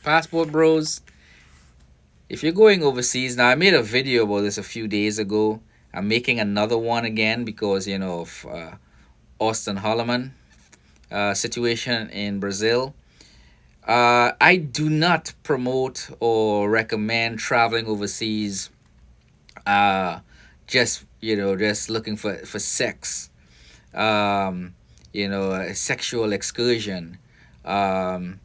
Passport bros, if you're going overseas, now I made a video about this a few days ago. I'm making another one again because, of Austin Holloman situation in Brazil. I do not promote or recommend traveling overseas uh, just looking for sex, um, a sexual excursion, um,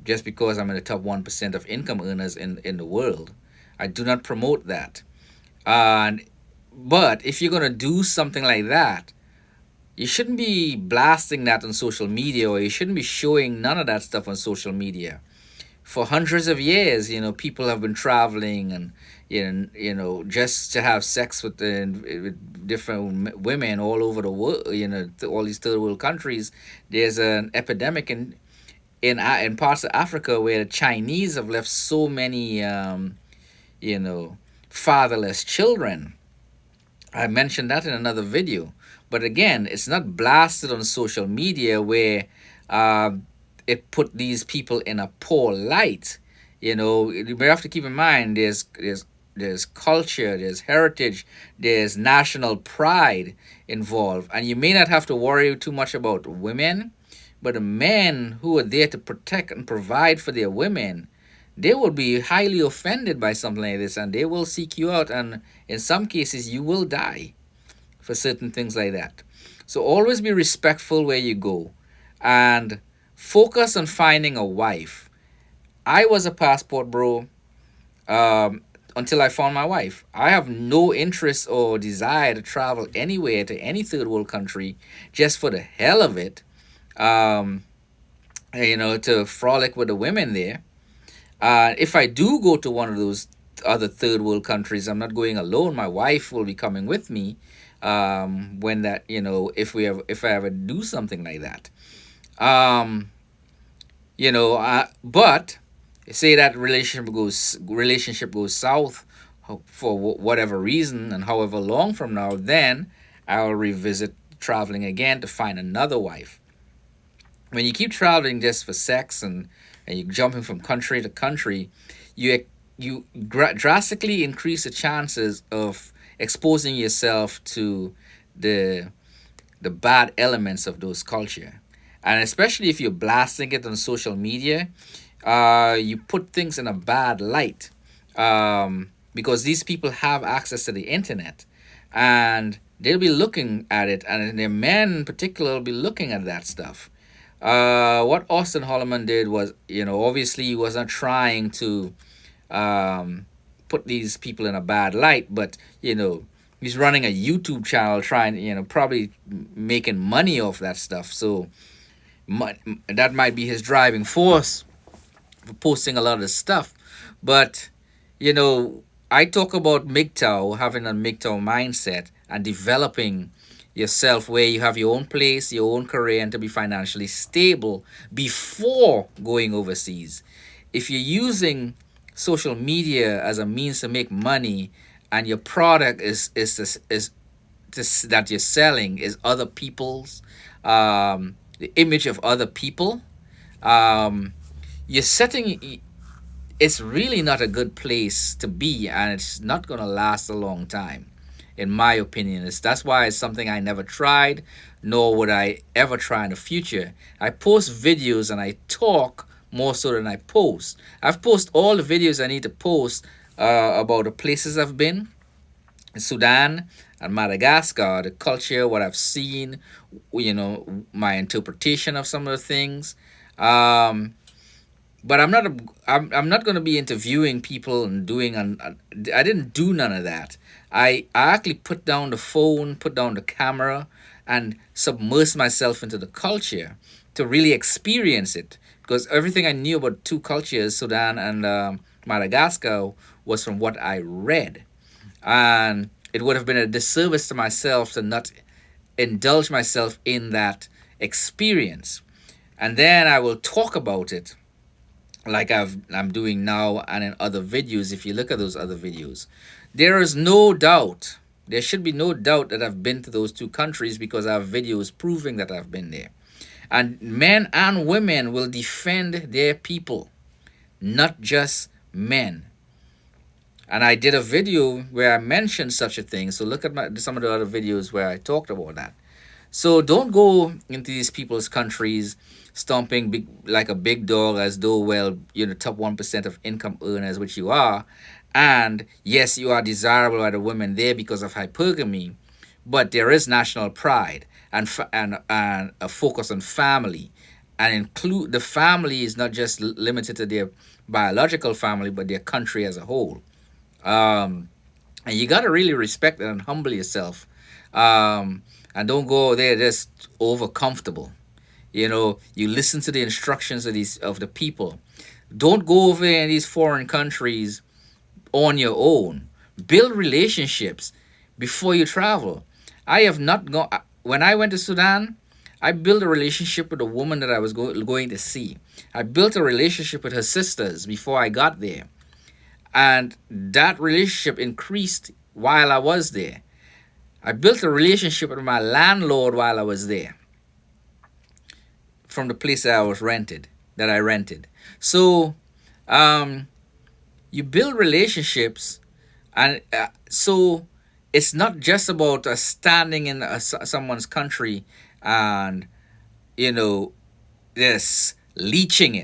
just because I'm in the top 1% of income earners in the world. I do not promote that. And but if you're gonna do something like that, you shouldn't be blasting that on social media, or you shouldn't be showing none of that stuff on social media. For hundreds of years, people have been traveling and just to have sex with different women all over the world. All these third world countries. There's an epidemic in parts of Africa where the Chinese have left so many you know fatherless children. I mentioned that in another video. But again, it's not blasted on social media where uh, it put these people in a poor light. You have to keep in mind there's culture, there's heritage, there's national pride involved, and you may not have to worry too much about women, but the men who are there to protect and provide for their women, they will be highly offended by something like this, and they will seek you out, and in some cases you will die for certain things like that. So always be respectful where you go, and focus on finding a wife. I was a passport bro until I found my wife. I have no interest or desire to travel anywhere to any third world country just for the hell of it, um, to frolic with the women there. If I do go to one of those other third world countries, I'm not going alone. My wife will be coming with me. When that, if I ever do something like that, um, but say that relationship goes south for whatever reason, and however long from now, then I'll revisit traveling again to find another wife. When you keep traveling just for sex, and you're jumping from country to country, you drastically increase the chances of exposing yourself to the the bad elements of those culture, and especially if you're blasting it on social media, you put things in a bad light, because these people have access to the internet, and they'll be looking at it, and their men in particular will be looking at that stuff. What Austin Holloman did was, obviously he wasn't trying to um, put these people in a bad light, but he's running a YouTube channel, trying, probably making money off that stuff. So that might be his driving force for posting a lot of this stuff. But you know, I talk about MGTOW, having a MGTOW mindset and developing yourself where you have your own place, your own career, and to be financially stable before going overseas. If you're using social media as a means to make money, and your product is that you're selling is other people's, the image of other people, um, you're setting, it's really not a good place to be, and it's not going to last a long time, in my opinion. That's why it's something I never tried, nor would I ever try in the future. I post videos and I talk more so than I post. I've posted all the videos I need to post about the places I've been, Sudan and Madagascar, the culture, what I've seen, my interpretation of some of the things. Um, but I'm not going to be interviewing people and doing, I didn't do none of that. I actually put down the phone, put down the camera, and submerse myself into the culture to really experience it, because everything I knew about two cultures, Sudan and Madagascar, was from what I read, and it would have been a disservice to myself to not indulge myself in that experience. And then I will talk about it like I'm doing now and in other videos. If you look at those other videos, there is no doubt, there should be no doubt that I've been to those two countries, because I have videos proving that I've been there. And men and women will defend their people. not just men. And I did a video where I mentioned such a thing. So look at some of the other videos where I talked about that. So don't go into these people's countries stomping big like a big dog as though, well, you're the top 1% of income earners, which you are. And yes, you are desirable by the women there because of hypergamy, but there is national pride and a focus on family, and include the family is not just limited to their biological family, but their country as a whole. Um, and you got to really respect and humble yourself, and don't go there just over comfortable. You listen to the instructions of the people. Don't go over in these foreign countries on your own. Build relationships before you travel. I have not gone. When I went to Sudan, I built a relationship with a woman that I was going to see. I built a relationship with her sisters before I got there, and that relationship increased while I was there. I built a relationship with my landlord while I was there from the place that I rented. So, um, you build relationships, and so it's not just about standing in someone's country and you know just leeching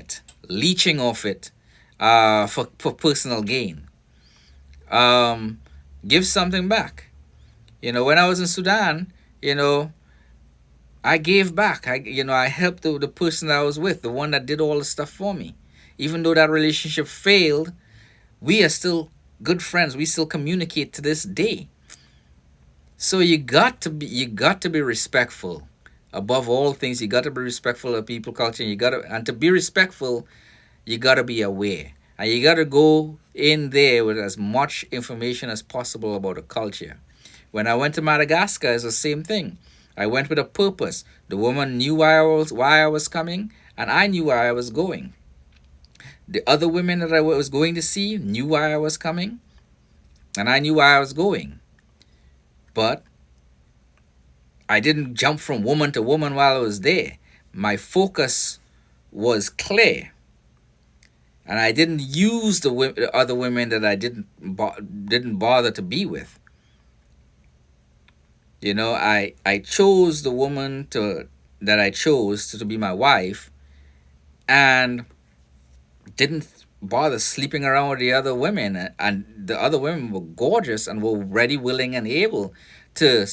off it for personal gain. Um, give something back. When I was in Sudan, you know, I gave back. I helped the person that I was with, the one that did all the stuff for me. Even though that relationship failed, we are still good friends. We still communicate to this day. So you got to be respectful. Above all things, you got to be respectful of people culture. And to be respectful, you got to be aware. And you got to go in there with as much information as possible about the culture. When I went to Madagascar, it's the same thing. I went with a purpose. The woman knew why I was coming, and I knew where I was going. The other women that I was going to see knew why I was coming, and I knew why I was going. But I didn't jump from woman to woman while I was there. My focus was clear, and I didn't use the other women that I didn't bother to be with. I chose the woman that I chose to be my wife, and didn't bother sleeping around with the other women. And the other women were gorgeous and were ready, willing, and able to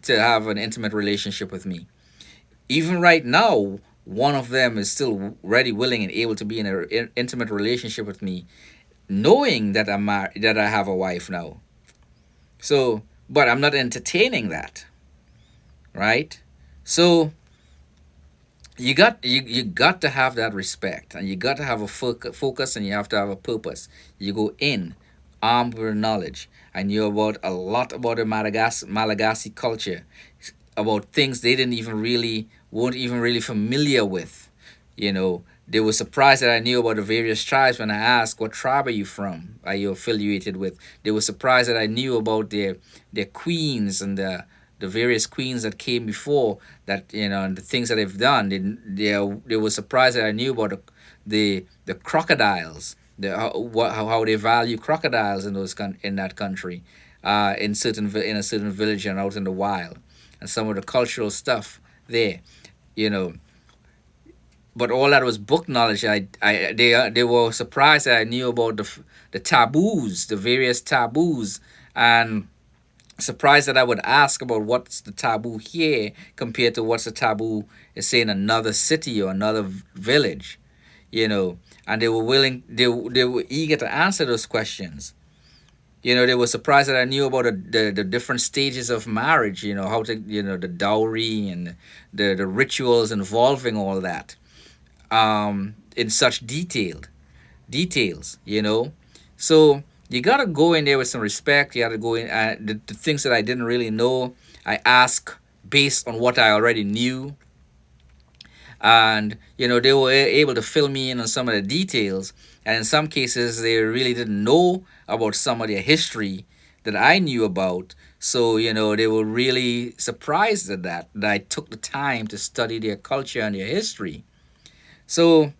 have an intimate relationship with me. Even right now, one of them is still ready, willing, and able to be in an intimate relationship with me, knowing that that I have a wife now. So, but I'm not entertaining that, right? So you got to have that respect, and you got to have a focus, and you have to have a purpose. You go in armed with knowledge. I knew about a lot about the Malagasy culture, about things they didn't even really weren't even really familiar with. They were surprised that I knew about the various tribes when I asked, "What tribe are you from? Are you affiliated with?" They were surprised that I knew about their queens and the various queens that came before that, and the things that they've done. They were surprised that I knew about the crocodiles, how they value crocodiles in that country, in a certain village and out in the wild, and some of the cultural stuff there. You know, but all that was book knowledge. They were surprised that I knew about the taboos, the various taboos, and surprised that I would ask about what's the taboo here compared to what's the taboo, say, in another city or another village. You know, and they were willing. They were eager to answer those questions. They were surprised that I knew about the different stages of marriage. How to, the dowry and the rituals involving all that, in such details. So you gotta go in there with some respect. You gotta go in. The things that I didn't really know, I ask based on what I already knew, and they were able to fill me in on some of the details. And in some cases, they really didn't know about some of their history that I knew about. So they were really surprised that I took the time to study their culture and their history. So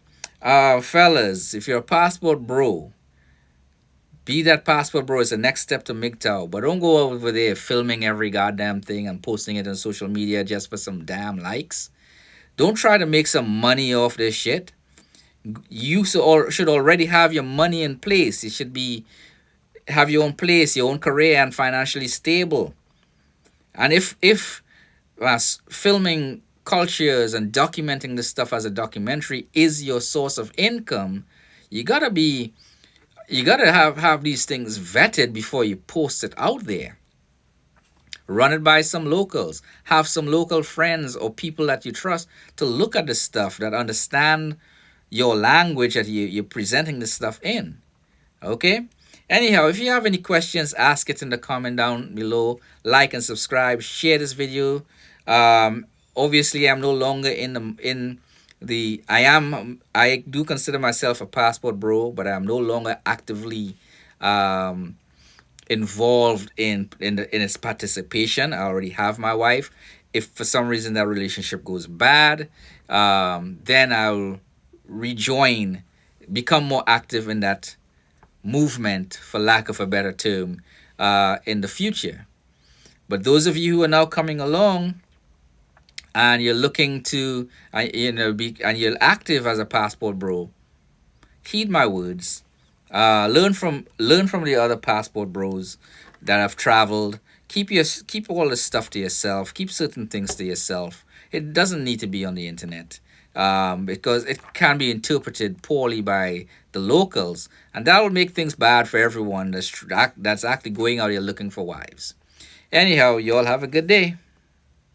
Fellas, if you're a passport bro, be that passport bro is the next step to MGTOW. But don't go over there filming every goddamn thing and posting it on social media just for some damn likes. Don't try to make some money off this shit. You should already have your money in place. You should be have your own place, your own career, and financially stable. And if filming cultures and documenting this stuff as a documentary is your source of income, you gotta be you gotta have these things vetted before you post it out there. Run it by some locals. Have some local friends or people that you trust to look at the stuff that understand your language that you're presenting this stuff in. Okay? Anyhow, if you have any questions, ask it in the comment down below. Like and subscribe. Share this video. Obviously, I'm no longer in the. I do consider myself a passport bro, but I'm no longer actively um, involved in its participation. I already have my wife. If for some reason that relationship goes bad, then I'll rejoin, become more active in that movement, for lack of a better term, in the future. But those of you who are now coming along and you're looking to, be and you're active as a passport bro, heed my words. Learn from the other passport bros that have traveled. Keep all this stuff to yourself. Keep certain things to yourself. It doesn't need to be on the internet, because it can be interpreted poorly by the locals, and that will make things bad for everyone that's actually going out here looking for wives. Anyhow, you all have a good day.